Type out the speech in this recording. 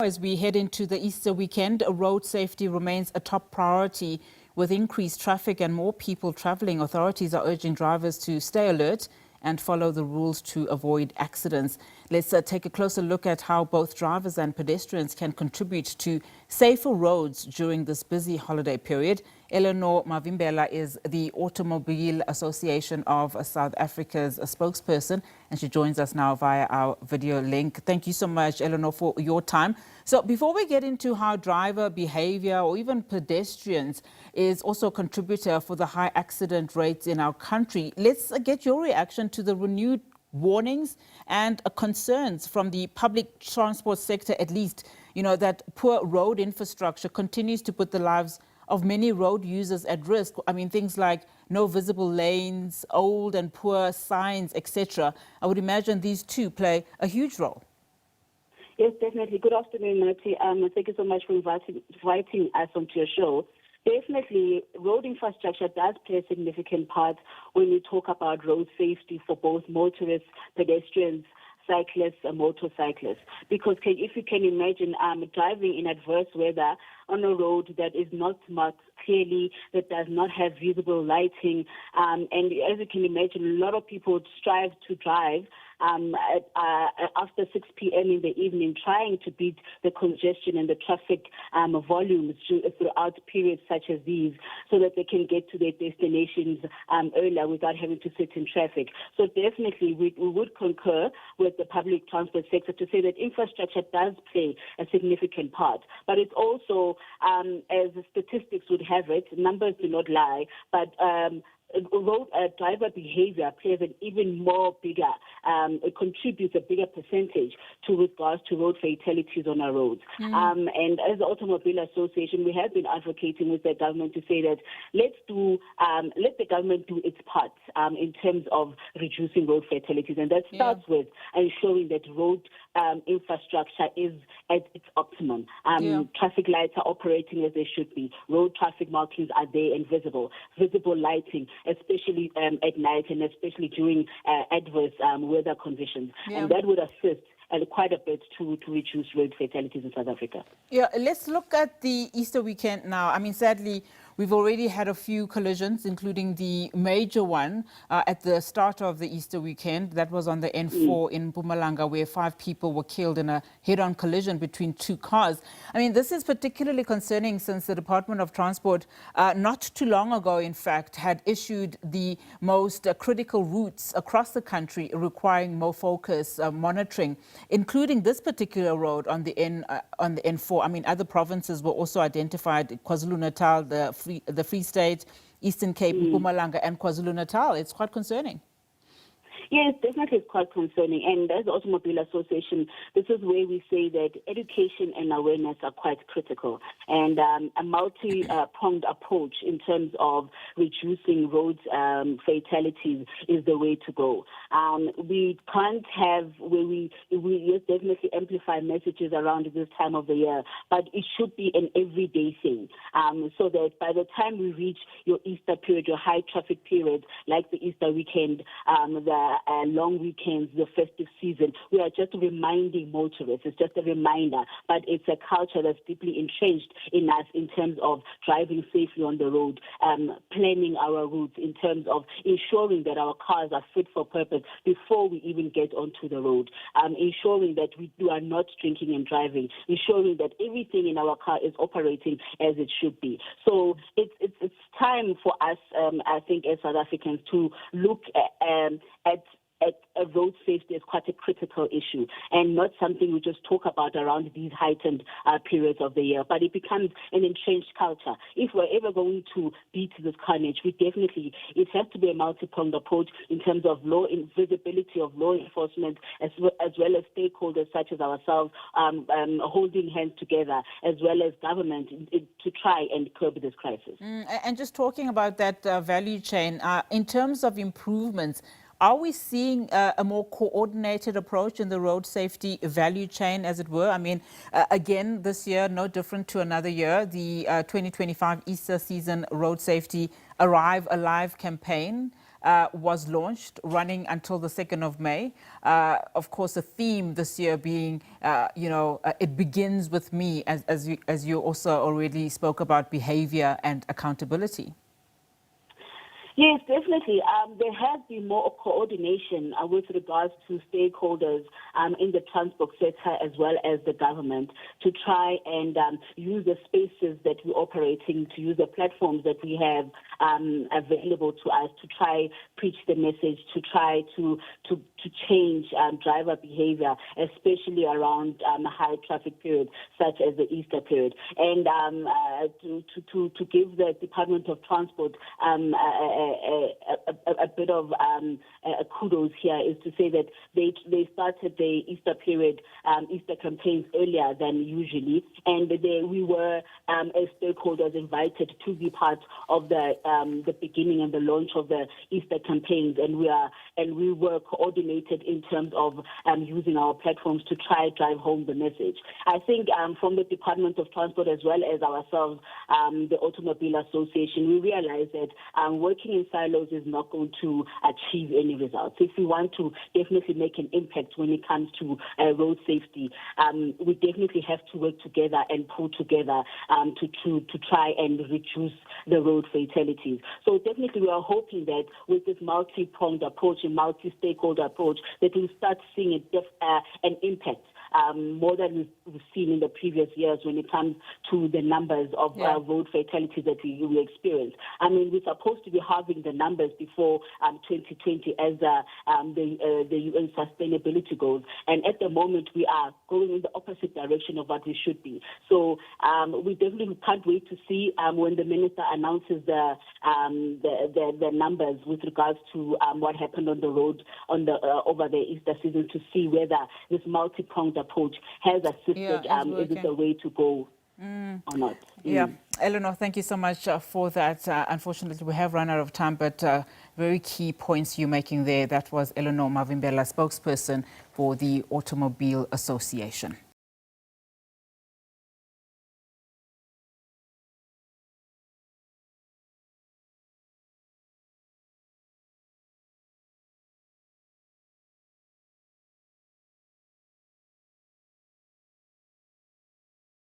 As we head into the Easter weekend, road safety remains a top priority. With increased traffic and more people travelling, authorities are urging drivers to stay alert and follow the rules to avoid accidents. Let's take a closer look at how both drivers and pedestrians can contribute to safer roads during this busy holiday period. Eleanor Mavimbela is the Automobile Association of South Africa's spokesperson, and she joins us now via our video link. Thank you so much, Eleanor, for your time. So before we get into how driver behaviour or even pedestrians is also a contributor for the high accident rates in our country, let's get your reaction to the renewed warnings and concerns from the public transport sector, at least, that poor road infrastructure continues to put the lives of many road users at risk. I mean, things like no visible lanes, old and poor signs, etc. I would imagine these two play a huge role. Yes, definitely. Good afternoon, Nati. Thank you so much for inviting us onto your show. Definitely, road infrastructure does play a significant part when we talk about road safety for both motorists, pedestrians, cyclists and motorcyclists. Because if you can imagine driving in adverse weather on a road that is not marked clearly, that does not have visible lighting, and as you can imagine, a lot of people strive to drive after 6 p.m. in the evening, trying to beat the congestion and the traffic volumes throughout periods such as these, so that they can get to their destinations earlier without having to sit in traffic. So definitely we would concur with the public transport sector to say that infrastructure does play a significant part. But it's also, as the statistics would have it, numbers do not lie, but road driver behavior plays an even more bigger, it contributes a bigger percentage with regards to road fatalities on our roads. And as the Automobile Association, we have been advocating with the government to say that let the government do its part in terms of reducing road fatalities, and that starts with ensuring that road infrastructure is at its optimum. Traffic lights are operating as they should be. Road traffic markings are there and visible lighting, especially at night and especially during adverse weather conditions. And that would assist quite a bit to reduce road fatalities in South Africa. Yeah, let's look at the Easter weekend now. I mean, sadly, we've already had a few collisions, including the major one at the start of the Easter weekend. That was on the N4 in Mpumalanga, where 5 people were killed in a head-on collision between 2 cars. I mean, this is particularly concerning since the Department of Transport, not too long ago, in fact, had issued the most critical routes across the country requiring more focus monitoring, including this particular road on the N4. I mean, other provinces were also identified: KwaZulu-Natal, the Free State, Eastern Cape, Mpumalanga, and KwaZulu-Natal. It's quite concerning. Yes, definitely it's quite concerning. And as the Automobile Association, this is where we say that education and awareness are quite critical. And a multi-pronged approach in terms of reducing road fatalities is the way to go. We can't have where we definitely amplify messages around this time of the year, but it should be an everyday thing, so that by the time we reach your Easter period, your high traffic period, like the Easter weekend, the long weekends, the festive season, we are just reminding motorists. It's just a reminder, but it's a culture that's deeply entrenched in us in terms of driving safely on the road, planning our routes in terms of ensuring that our cars are fit for purpose before we even get onto the road, ensuring that we are not drinking and driving, ensuring that everything in our car is operating as it should be. So it's time for us, I think, as South Africans, to look at road safety as quite a critical issue, and not something we just talk about around these heightened periods of the year, but it becomes an entrenched culture. If we're ever going to beat this carnage, it has to be a multi-pronged approach in terms of visibility of law enforcement, as well as stakeholders such as ourselves, holding hands together, as well as government to try and curb this crisis. And just talking about that value chain, in terms of improvements, are we seeing a more coordinated approach in the road safety value chain, as it were? I mean, again, this year, no different to another year, the 2025 Easter season road safety Arrive Alive campaign was launched, running until the 2nd of May. Of course, the theme this year being, it begins with me, as you also already spoke about behaviour and accountability. Yes, definitely. There has been more coordination with regards to stakeholders in the transport sector as well as the government to try and use the spaces that we're operating, to use the platforms that we have available to us to try preach the message, to try to change driver behavior, especially around high traffic periods such as the Easter period, and to give the Department of Transport a bit of kudos here is to say that they started the Easter period, Easter campaigns earlier than usually, and we were as stakeholders invited to be part of the beginning and the launch of the Easter campaigns, and we were coordinated in terms of using our platforms to try drive home the message. I think from the Department of Transport as well as ourselves, the Automobile Association, we realized that working in silos is not going to achieve any results. If we want to definitely make an impact when it comes to road safety, we definitely have to work together and pull together to try and reduce the road fatalities. So definitely we are hoping that with this multi-pronged approach and multi-stakeholder approach that we'll start seeing an impact more than we've seen in the previous years when it comes to the numbers of road fatalities that we experience. I mean, we're supposed to be having the numbers before 2020 as the UN sustainability goals, and at the moment we are going in the opposite direction of what we should be. So we definitely can't wait to see when the minister announces the numbers with regards to what happened on the road over the Easter season, to see whether this multi-pronged approach has assisted, is it the way to go or not. Yeah, Eleanor, thank you so much for that. Unfortunately, we have run out of time, but very key points you're making there. That was Eleanor Mavimbela, spokesperson for the Automobile Association.